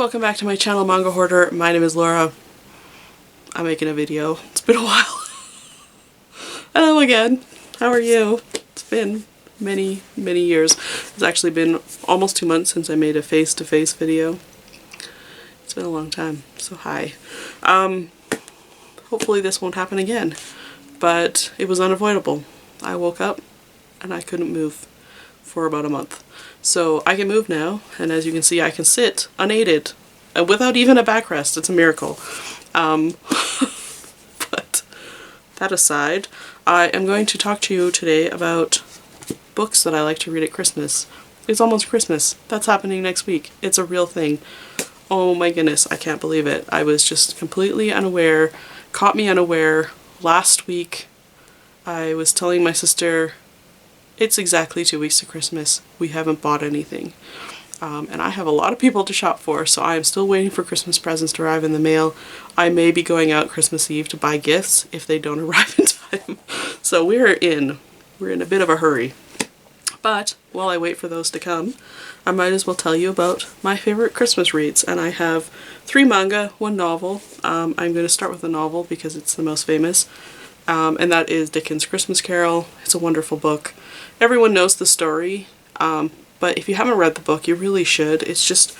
welcome back to my channel, Manga Hoarder. My name is Laura. I'm making a video. It's been a while. Hello again. How are you? It's been many years. It's actually been almost 2 months since I made a face-to-face video. It's been a long time, so hi. Hopefully this won't happen again, but it was unavoidable. I woke up and I couldn't move for about a month. So I can move now, and as you can see I can sit unaided without even a backrest. It's a miracle. But that aside, I am going to talk to you today about books that I like to read at Christmas. It's almost Christmas. That's happening next week. It's a real thing. Oh my goodness, I can't believe it. I was just completely unaware, caught me unaware. Last week I was telling my sister, it's exactly 2 weeks to Christmas. We haven't bought anything. And I have a lot of people to shop for, so I am still waiting for Christmas presents to arrive in the mail. I may be going out Christmas Eve to buy gifts if they don't arrive in time. So we're in a bit of a hurry. But while I wait for those to come, I might as well tell you about my favorite Christmas reads. And I have 3 manga, 1 novel. I'm going to start with the novel because it's the most famous. And that is Dickens' Christmas Carol. It's a wonderful book. Everyone knows the story, but if you haven't read the book, you really should. It's just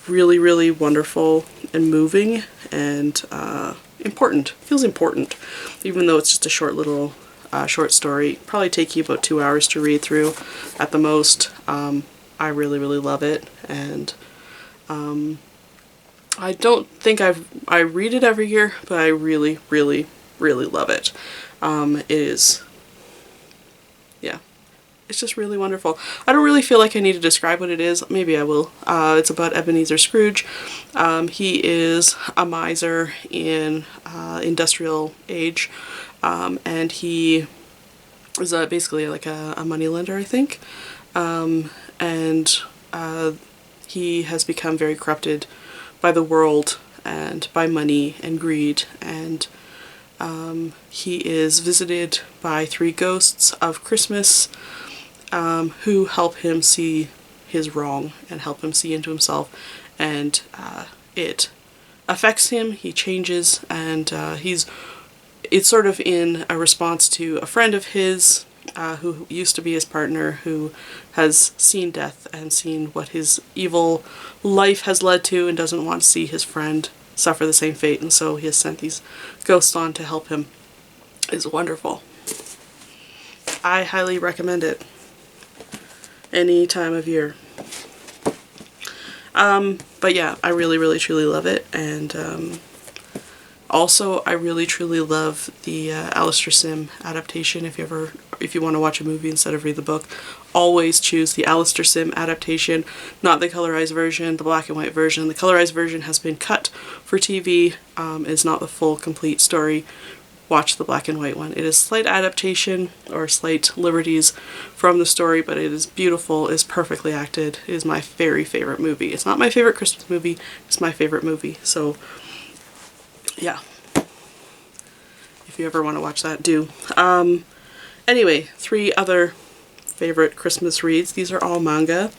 really wonderful and moving and important. It feels important, even though it's just a short little short story. Probably take you about 2 hours to read through at the most. I really love it, and I don't think I read it every year, but I really love it. It is, yeah, it's just really wonderful. I don't really feel like I need to describe what it is. Maybe I will. It's about Ebenezer Scrooge. He is a miser in industrial age, and he is basically like a moneylender, I think. And he has become very corrupted by the world and by money and greed, and he is visited by 3 ghosts of Christmas who help him see his wrong and help him see into himself, and it affects him. He changes, and it's sort of in a response to a friend of his who used to be his partner, who has seen death and seen what his evil life has led to and doesn't want to see his friend suffer the same fate, and so he has sent these ghosts on to help him. It's wonderful. I highly recommend it any time of year. But yeah, I really truly love it, and also I really truly love the Alistair Sim adaptation. If you want to watch a movie instead of read the book, always choose the Alistair Sim adaptation, not the colorized version, the black and white version. The colorized version has been cut for TV, is not the full complete story. Watch the black and white one. It is slight adaptation or slight liberties from the story, but it is beautiful, is perfectly acted. It is my very favorite movie. It's not my favorite Christmas movie, it's my favorite movie. So yeah, if you ever want to watch that, do. Anyway, 3 other favorite Christmas reads. These are all manga.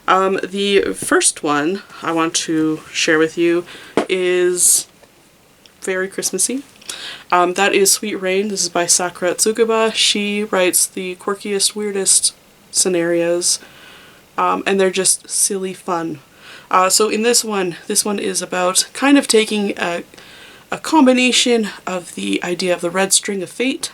The first one I want to share with you is very Christmassy. That is Sweet Rain. This is by Sakura Tsukuba. She writes the quirkiest, weirdest scenarios, and they're just silly fun. So in this one is about kind of taking a combination of the idea of the red string of fate,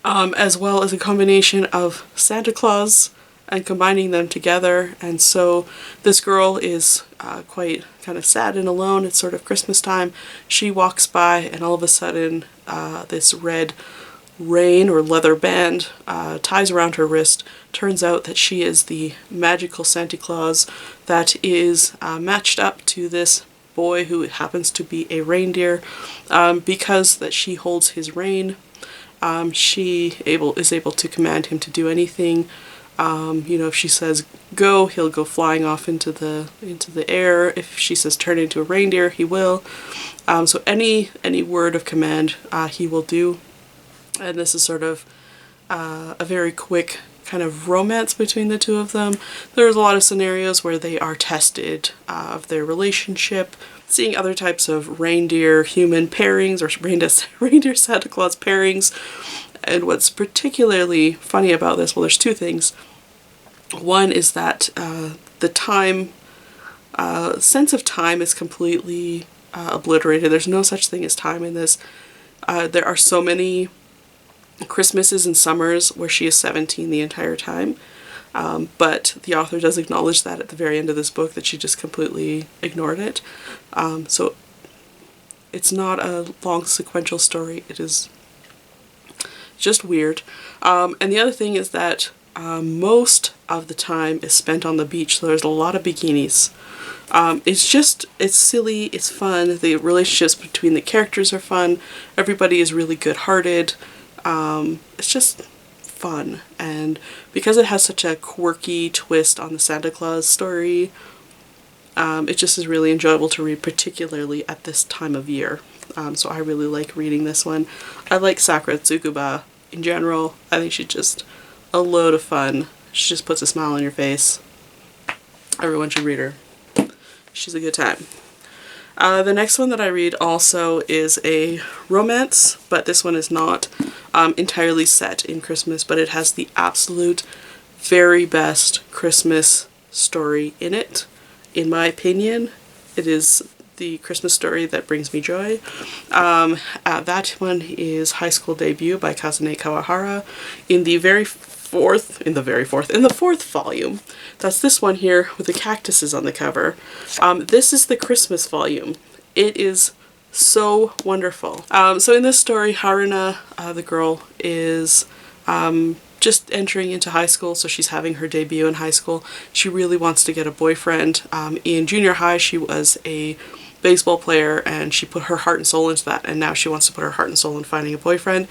as well as a combination of Santa Claus, and combining them together. And so this girl is quite kind of sad and alone. It's sort of Christmas time. She walks by, and all of a sudden this red rain or leather band ties around her wrist. Turns out that she is the magical Santa Claus that is matched up to this boy who happens to be a reindeer. Because that she holds his rein, she is able to command him to do anything. You know, if she says go, he'll go flying off into the air. If she says turn into a reindeer, he will. So any word of command he will do. And this is sort of a very quick kind of romance between the two of them. There's a lot of scenarios where they are tested of their relationship, seeing other types of reindeer-human pairings or reindeer-Santa Claus pairings. And what's particularly funny about this, well, there's two things. One is that the time, sense of time is completely obliterated. There's no such thing as time in this. There are so many Christmases and summers where she is 17 the entire time. But the author does acknowledge that at the very end of this book, that she just completely ignored it. So it's not a long sequential story. It is just weird. And the other thing is that most of the time is spent on the beach, so there's a lot of bikinis. It's silly, it's fun, the relationships between the characters are fun, everybody is really good-hearted, it's just fun, and because it has such a quirky twist on the Santa Claus story, it just is really enjoyable to read, particularly at this time of year. So I really like reading this one. I like Sakura Tsukuba in general. I think she's just a load of fun. She just puts a smile on your face. Everyone should read her. She's a good time. The next one that I read also is a romance, but this one is not entirely set in Christmas, but it has the absolute very best Christmas story in it. In my opinion, it is the Christmas story that brings me joy. That one is High School Debut by Kazune Kawahara in the fourth volume. That's this one here with the cactuses on the cover. This is the Christmas volume. It is so wonderful. So in this story, Haruna, the girl, is just entering into high school, so she's having her debut in high school. She really wants to get a boyfriend. In junior high, she was a baseball player and she put her heart and soul into that, and now she wants to put her heart and soul in finding a boyfriend.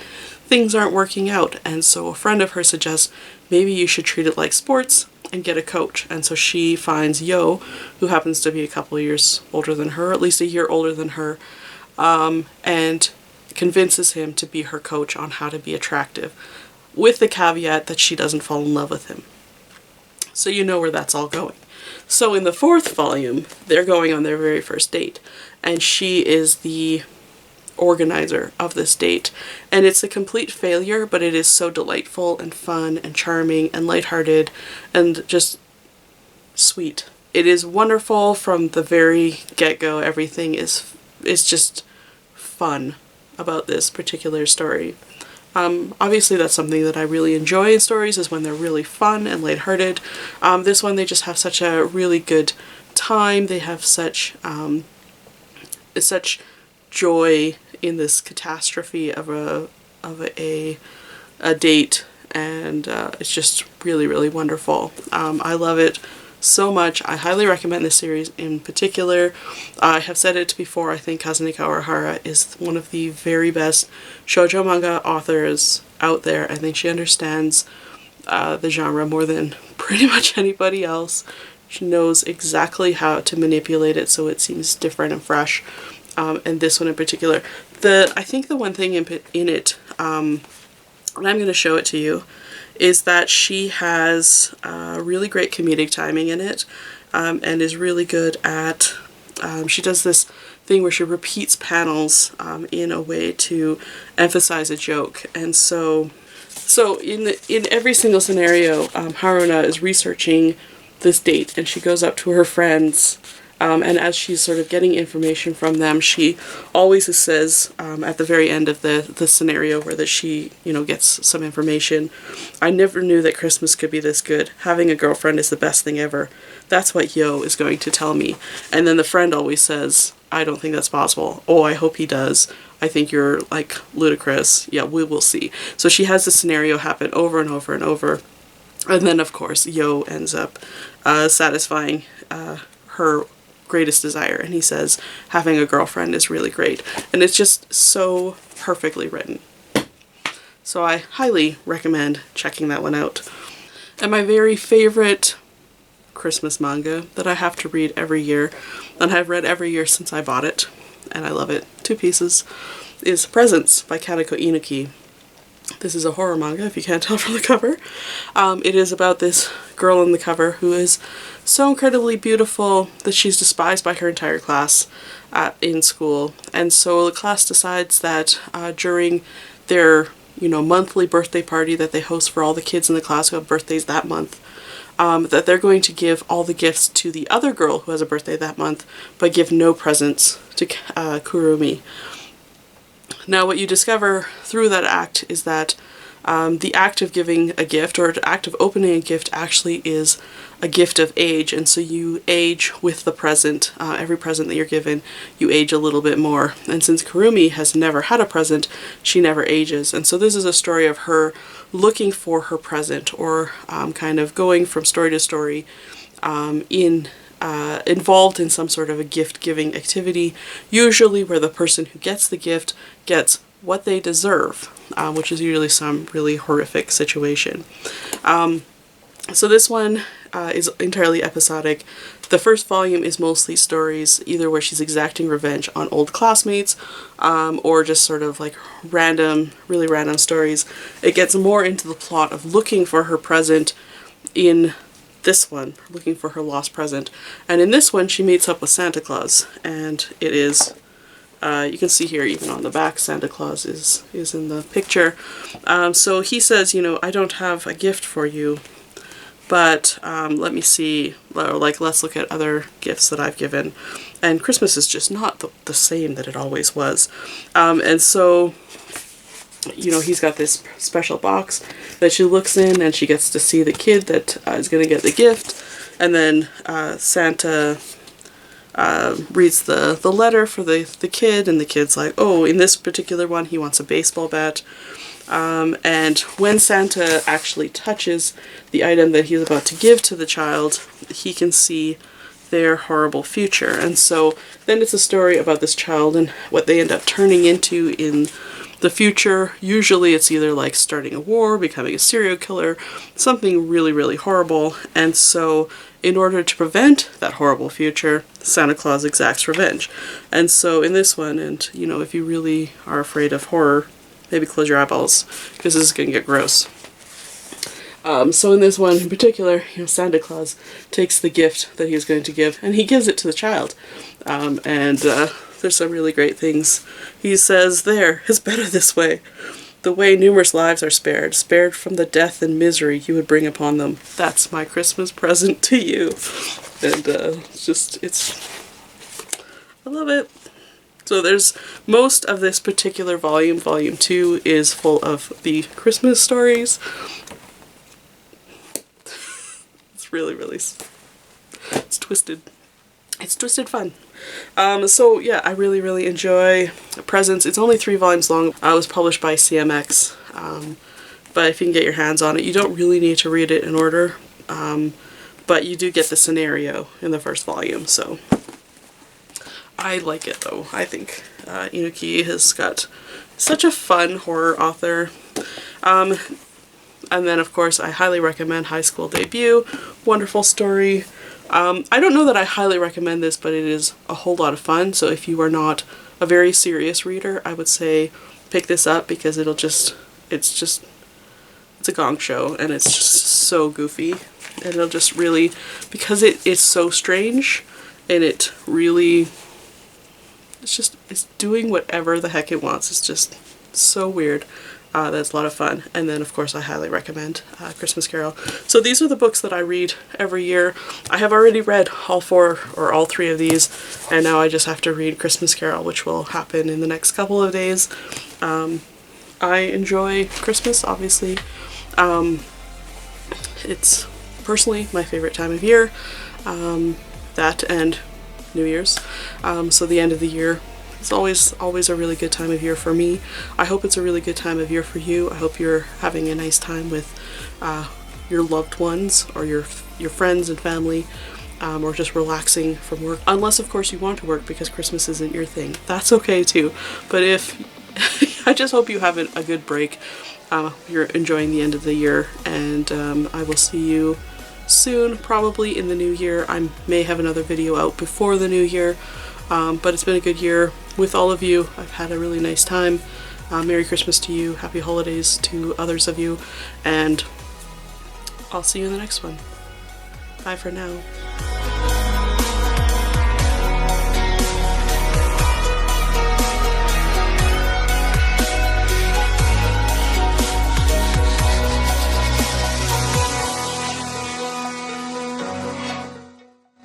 Things aren't working out, and so a friend of hers suggests maybe you should treat it like sports and get a coach. And so she finds Yo, who happens to be a couple of years older than her, at least a year older than her, and convinces him to be her coach on how to be attractive, with the caveat that she doesn't fall in love with him. So you know where that's all going. So in the fourth volume, they're going on their very first date, and she is the organizer of this date, and it's a complete failure, but it is so delightful and fun and charming and lighthearted and just sweet. It is wonderful from the very get-go. Everything is just fun about this particular story. Obviously that's something that I really enjoy in stories, is when they're really fun and lighthearted. This one, they just have such a really good time. They have such joy in this catastrophe of a date, and it's just really, really wonderful. I love it so much. I highly recommend this series in particular. I have said it before, I think Kazune Kawahara is one of the very best shoujo manga authors out there. I think she understands the genre more than pretty much anybody else. She knows exactly how to manipulate it so it seems different and fresh. And this one in particular. I think the one thing in it, and I'm going to show it to you, is that she has really great comedic timing in it, and is really good at, she does this thing where she repeats panels in a way to emphasize a joke. And so in every single scenario, Haruna is researching this date, and she goes up to her friends, and as she's sort of getting information from them, she always says at the very end of the scenario where that she, gets some information, "I never knew that Christmas could be this good. Having a girlfriend is the best thing ever. That's what Yo is going to tell me." And then the friend always says, "I don't think that's possible. Oh, I hope he does. I think you're, like, ludicrous. Yeah, we will see." So she has this scenario happen over and over and over. And then, of course, Yo ends up satisfying her greatest desire, and he says having a girlfriend is really great, and it's just so perfectly written. So I highly recommend checking that one out. And my very favorite Christmas manga that I have to read every year, and I've read every year since I bought it, and I love it, 2 pieces, is Presents by Kaneko Inuki. This is a horror manga, if you can't tell from the cover. It is about this girl on the cover who is so incredibly beautiful that she's despised by her entire class in school. And so the class decides that during their, monthly birthday party that they host for all the kids in the class who have birthdays that month, that they're going to give all the gifts to the other girl who has a birthday that month, but give no presents to Kurumi. Now what you discover through that act is that the act of giving a gift, or the act of opening a gift, actually is a gift of age, and so you age with the present. Every present that you're given, you age a little bit more. And since Kurumi has never had a present, she never ages. And so this is a story of her looking for her present, or kind of going from story to story involved in some sort of a gift-giving activity, usually where the person who gets the gift gets what they deserve, which is usually some really horrific situation. So this one is entirely episodic. The first volume is mostly stories, either where she's exacting revenge on old classmates, or just sort of like really random stories. It gets more into the plot of looking for her present in this one, looking for her lost present. And in this one, she meets up with Santa Claus, and it is, you can see here even on the back, Santa Claus is in the picture. So he says, I don't have a gift for you, but let me see, like, let's look at other gifts that I've given. And Christmas is just not the same that it always was. And so, he's got this special box that she looks in, and she gets to see the kid that is going to get the gift. And then Santa reads the letter for the kid, and the kid's like, oh, in this particular one he wants a baseball bat. And when Santa actually touches the item that he's about to give to the child, he can see their horrible future. And so then it's a story about this child and what they end up turning into in the future. Usually it's either like starting a war, becoming a serial killer, something really, really horrible. And so in order to prevent that horrible future, Santa Claus exacts revenge. And so in this one, and if you really are afraid of horror, maybe close your eyeballs, because this is going to get gross. So in this one in particular, Santa Claus takes the gift that he's going to give, and he gives it to the child. There's some really great things. He says, there, it's better this way. The way numerous lives are spared from the death and misery you would bring upon them. That's my Christmas present to you. And I love it. So there's most of this particular volume. Volume 2 is full of the Christmas stories. It's really, it's twisted. It's twisted fun. So yeah, I really, really enjoy Presents. It's only 3 volumes long. It was published by CMX. But if you can get your hands on it, you don't really need to read it in order. But you do get the scenario in the first volume, so I like it though. I think Inuki has got such a fun horror author. And then of course I highly recommend High School Debut. Wonderful story. I don't know that I highly recommend this, but it is a whole lot of fun. So if you are not a very serious reader, I would say pick this up, because it's a gong show, and it's just so goofy. And it'll just really, because it's so strange, and it really, it's doing whatever the heck it wants. It's just so weird. That's a lot of fun. And then of course I highly recommend Christmas Carol. So these are the books that I read every year. I have already read all 4 or all 3 of these, and now I just have to read Christmas Carol, which will happen in the next couple of days. I enjoy Christmas, obviously. It's personally my favorite time of year. That and New Year's. So the end of the year, it's always a really good time of year for me. I hope it's a really good time of year for you. I hope you're having a nice time with your loved ones, or your friends and family, or just relaxing from work. Unless of course you want to work because Christmas isn't your thing. That's okay too. But I just hope you have a good break. You're enjoying the end of the year, and I will see you soon, probably in the new year. I may have another video out before the new year, but it's been a good year with all of you. I've had a really nice time, Merry Christmas to you, Happy Holidays to others of you, and I'll see you in the next one. Bye for now.